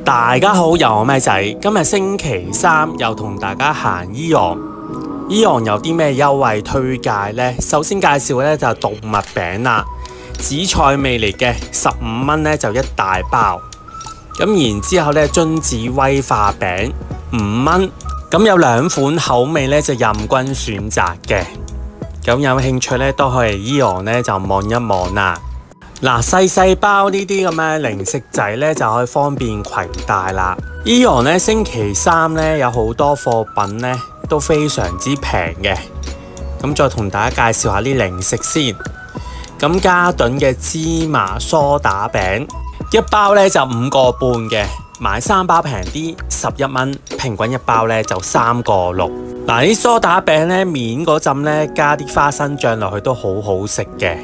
大家好，又我咪仔，今日星期三又同大家行AEON。AEON有啲咩優惠推介呢？首先介紹咧就係動物餅啦，紫菜味嚟嘅，15蚊咧就一大包。咁然之後咧榛子威化餅5蚊，咁有2款口味咧就任君選擇嘅。咁有興趣咧都可以 AEON 咧就望一望啦。嗱，細包呢啲咁嘅零食仔咧就可以方便攜帶啦。AEON咧星期三咧有好多貨品咧都非常之平嘅。咁再同大家介紹下啲零食先。咁嘉頓嘅芝麻梳打餅一包咧就5個半嘅，買3包平啲11蚊，平均一包咧就3個6。嗱，啲梳打餅咧面嗰陣咧加啲花生醬落去都好好食嘅。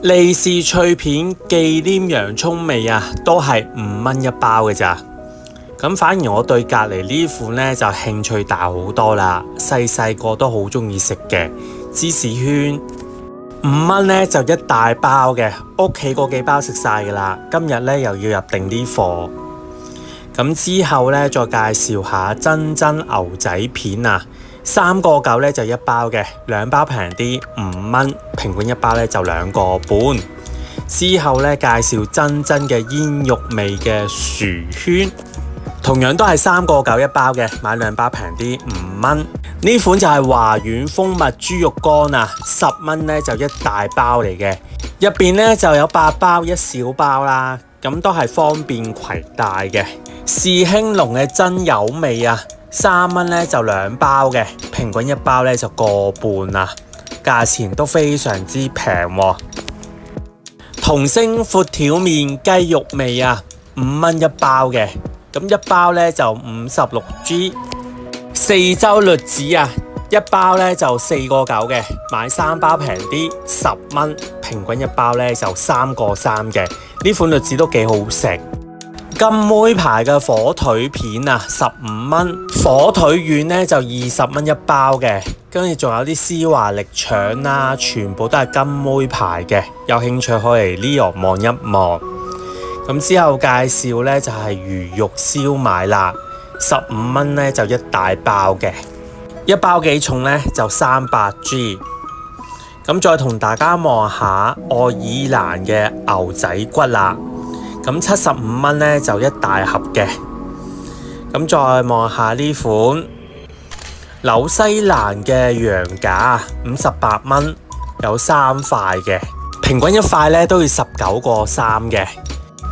利是脆片忌廉洋葱味啊，都係5蚊一包嘅咋。咁反而我對隔離呢款呢就興趣大好多啦，細個都好中意食嘅芝士圈，5蚊呢就一大包嘅，屋企嗰幾包食晒噶啦。今日呢又要入定啲貨。咁之後呢再介紹下珍珍牛仔片啊。3個9咧就一包嘅，2包平啲5蚊，平均一包咧就2個半。之後咧介紹珍珍嘅煙肉味嘅薯圈，同樣都係3個9一包嘅，買2包平啲5蚊。呢款就係華苑蜂蜜豬肉乾啊，10蚊咧就一大包嚟嘅，入邊咧就有8包一小包啦，咁都係方便攜帶嘅。士興隆嘅真有味啊，3蚊咧就2包嘅，平均一包咧就個半啊，價錢都非常之平喎。同星闊條麵雞肉味啊，5蚊一包嘅，咁一包咧就56G。四洲栗子啊，一包咧就4個9嘅，買3包平啲10蚊，平均一包咧就3個3嘅，呢款栗子都幾好食。金妹牌嘅火腿片啊，15蚊，火腿丸咧就20蚊一包嘅，跟住仲有啲絲華力腸啦，全部都係金妹牌嘅，有興趣可以嚟AEON望一望。咁之後介紹咧就係魚肉燒賣啦，15蚊咧就一大包嘅，一包幾重咧就300G。咁再同大家望下愛爾蘭嘅牛仔骨啦。咁75蚊咧就一大盒嘅，咁再望下呢款紐西蘭嘅羊架58蚊，有3塊嘅，平均一塊咧都要19個3嘅。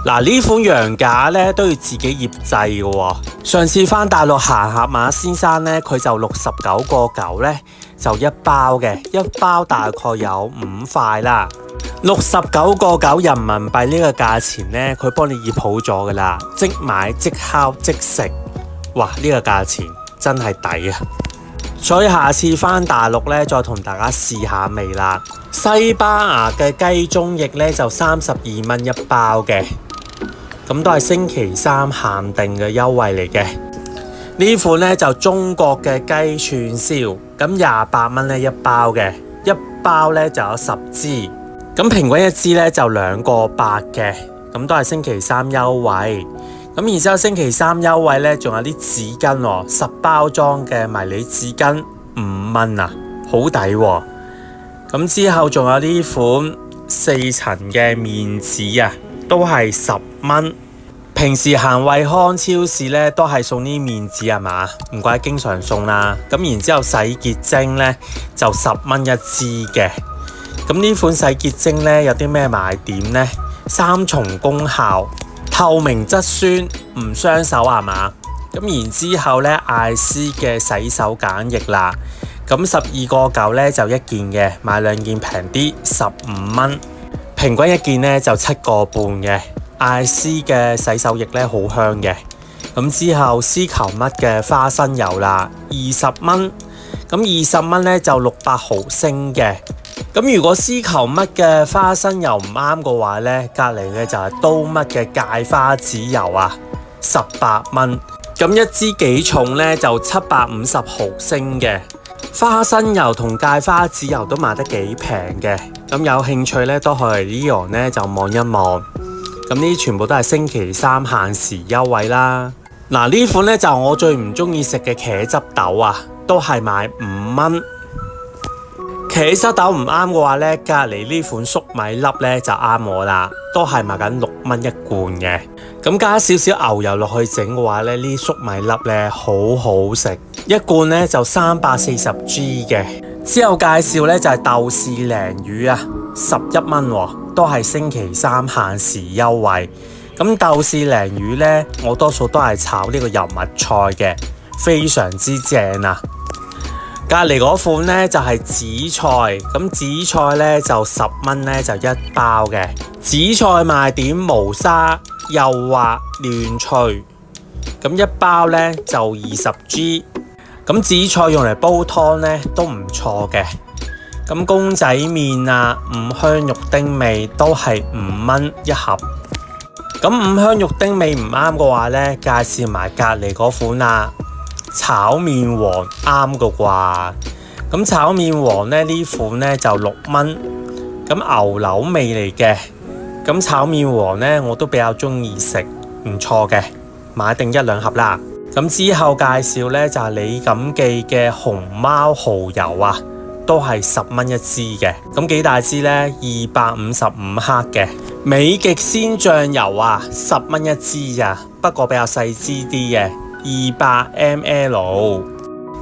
嗱，呢款羊架咧都要自己醃製嘅喎。上次返大陸行盒馬先生咧，佢就69個9咧就一包嘅，一包大概有5塊啦。69個9人民幣呢個價錢呢，佢幫你醃好咗噶啦，即買即烤即食，哇！呢個價錢真係抵啊！所以下次返大陸呢，再同大家試下味啦。西班牙嘅雞中翼呢，就32蚊一包嘅，咁都係星期三限定嘅優惠嚟嘅。呢款呢，就中國嘅雞串燒，咁28蚊呢一包嘅，一包呢就有10支。咁平均一支咧就2個8嘅，咁都係星期三優惠。咁然之後星期三優惠咧，仲有啲紙巾喎，10包裝嘅迷你紙巾5蚊啊，好抵喎。咁之後仲有呢款4層嘅面紙啊，都係10蚊。平時行惠康超市咧都係送啲面紙係嘛，唔怪經常送啦。咁然之後洗潔精咧就10蚊一支嘅。咁呢款洗潔精呢，有啲咩賣點呢？3重功效，透明質酸，唔傷手係嘛？咁然之後呢，艾斯嘅洗手梘液啦，咁12個9呢就一件嘅，買2件平啲15蚊，平均一件呢就7個半嘅。艾斯嘅洗手液呢好香嘅。咁之後絲球乜嘅花生油啦，20蚊，咁20蚊呢就600毫升嘅。咁如果絲球乜嘅花生油唔啱嘅話呢，隔離嘅就係刀乜嘅芥花籽油啊，18蚊。咁一支幾重呢？就750毫升嘅。花生油同芥花籽油都賣得幾平嘅。咁有興趣呢，都可以嚟AEON呢就望一望。咁呢啲全部都係星期三限時優惠啦。嗱，呢款呢就我最唔中意食嘅茄汁豆啊，都係賣5蚊。茄汁豆唔啱嘅話呢，隔離呢款粟米粒呢就啱我啦，都係賣緊6蚊一罐嘅。咁加少少牛油落去整嘅話呢，呢粟米粒呢好好食，一罐呢就340G 嘅。之後介紹呢就係豆豉鯪魚啊，11蚊喎，都係星期三限時優惠。咁豆豉鯪魚呢，我多數都係炒呢個油麥菜嘅，非常之正啊！隔離嗰款呢就係紫菜，咁紫菜呢就10蚊呢就一包嘅。紫菜賣點無沙、幼滑、嫩脆，咁一包呢就20G。咁紫菜用嚟煲湯呢都唔錯嘅。咁公仔麵啊、五香肉丁味都係5蚊一盒。咁五香肉丁味唔啱嘅話呢，介紹埋隔離嗰款啦。炒麵王啱嘅啩，咁炒麵王呢款呢就6蚊，咁牛柳味嚟嘅，咁炒麵王呢我都比較中意食，唔錯嘅，買定1-2盒啦。咁之後介紹呢就係李錦記嘅熊貓蠔油啊，都係10蚊一支嘅，咁幾大支呢？255克嘅。美極鮮醬油啊，10蚊一支啊，不過比較細支啲嘅。200ml。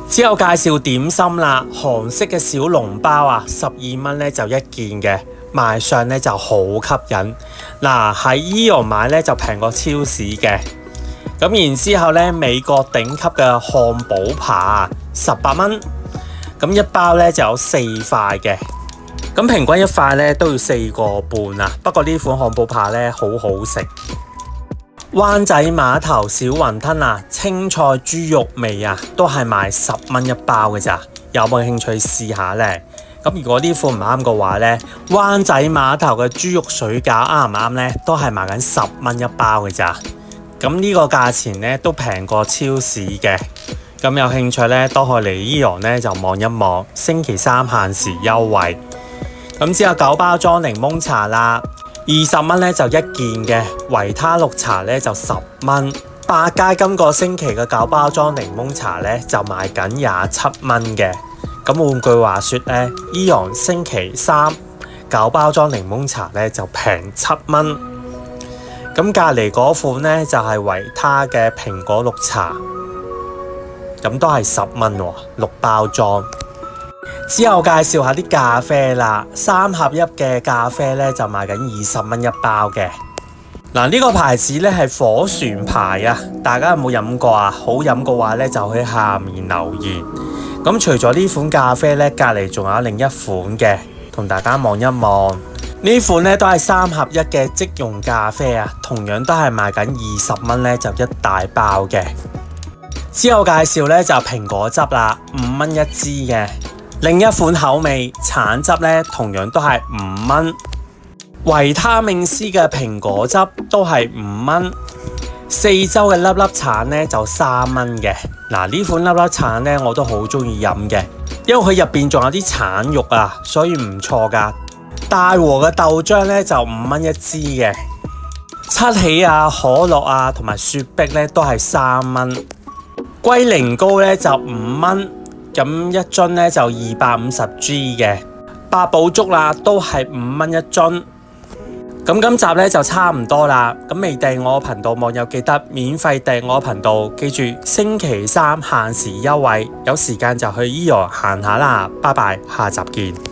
之後介紹點心啦，韓式嘅小籠包啊，12蚊呢就一件嘅，賣相呢就好吸引。嗱，喺AEON買呢就平過超市嘅。咁然之後呢，美國頂級嘅漢堡扒18蚊，咁一包呢就有4塊嘅，咁平均一塊呢都要4個半啊。不過呢款漢堡扒呢好好食。灣仔碼頭小雲吞啊，青菜豬肉味啊，都係賣10蚊一包嘅咋，有冇興趣試下呢？咁如果呢款唔啱嘅話呢，灣仔碼頭嘅豬肉水餃啱唔啱呢？都係賣緊10蚊一包嘅咋，咁呢個價錢呢都平過超市嘅。咁有興趣呢都可以嚟AEON呢就望一望，星期三限時優惠。咁之後9包裝檸檬茶啦。20蚊呢就一件嘅，維他綠茶呢就10蚊。百佳今個星期嘅9包裝檸檬茶呢就賣緊27蚊嘅。咁換句話說呢，AEON星期三9包裝檸檬茶呢就平7蚊。咁隔離嗰款呢就係維他嘅蘋果綠茶，咁都係10蚊喎，6包裝。之後介紹下啲咖啡啦，3合1嘅咖啡呢就賣緊20蚊一包嘅。嗱，呢個牌子呢係火船牌啊，大家有冇飲過啊？好飲嘅話呢就喺下面留言。咁除咗呢款咖啡呢，隔離仲有另一款嘅，同大家望一望。呢款呢都係3合1嘅即溶咖啡啊，同樣都係賣緊20蚊呢就一大包嘅。之後介紹呢就蘋果汁啦，5蚊一支嘅。另一款口味橙汁呢，同樣都係5蚊。維他命 C 嘅蘋果汁都係5蚊。四周嘅粒粒橙呢就3蚊嘅。嗱，呢款粒粒橙呢我都好中意飲嘅，因為佢入邊仲有啲橙肉啊，所以唔錯噶。大和嘅豆漿呢就5蚊一支嘅。七喜啊、可樂啊同埋雪碧呢都係3蚊。龜苓膏呢就5蚊。咁一樽呢就250G 嘅。八寶粥啦，都係5蚊一樽。咁今集呢就差唔多啦。咁未訂我頻道網友記得免費訂我頻道，記住星期三限時優惠，有時間就去AEON行下啦。拜拜，下集見。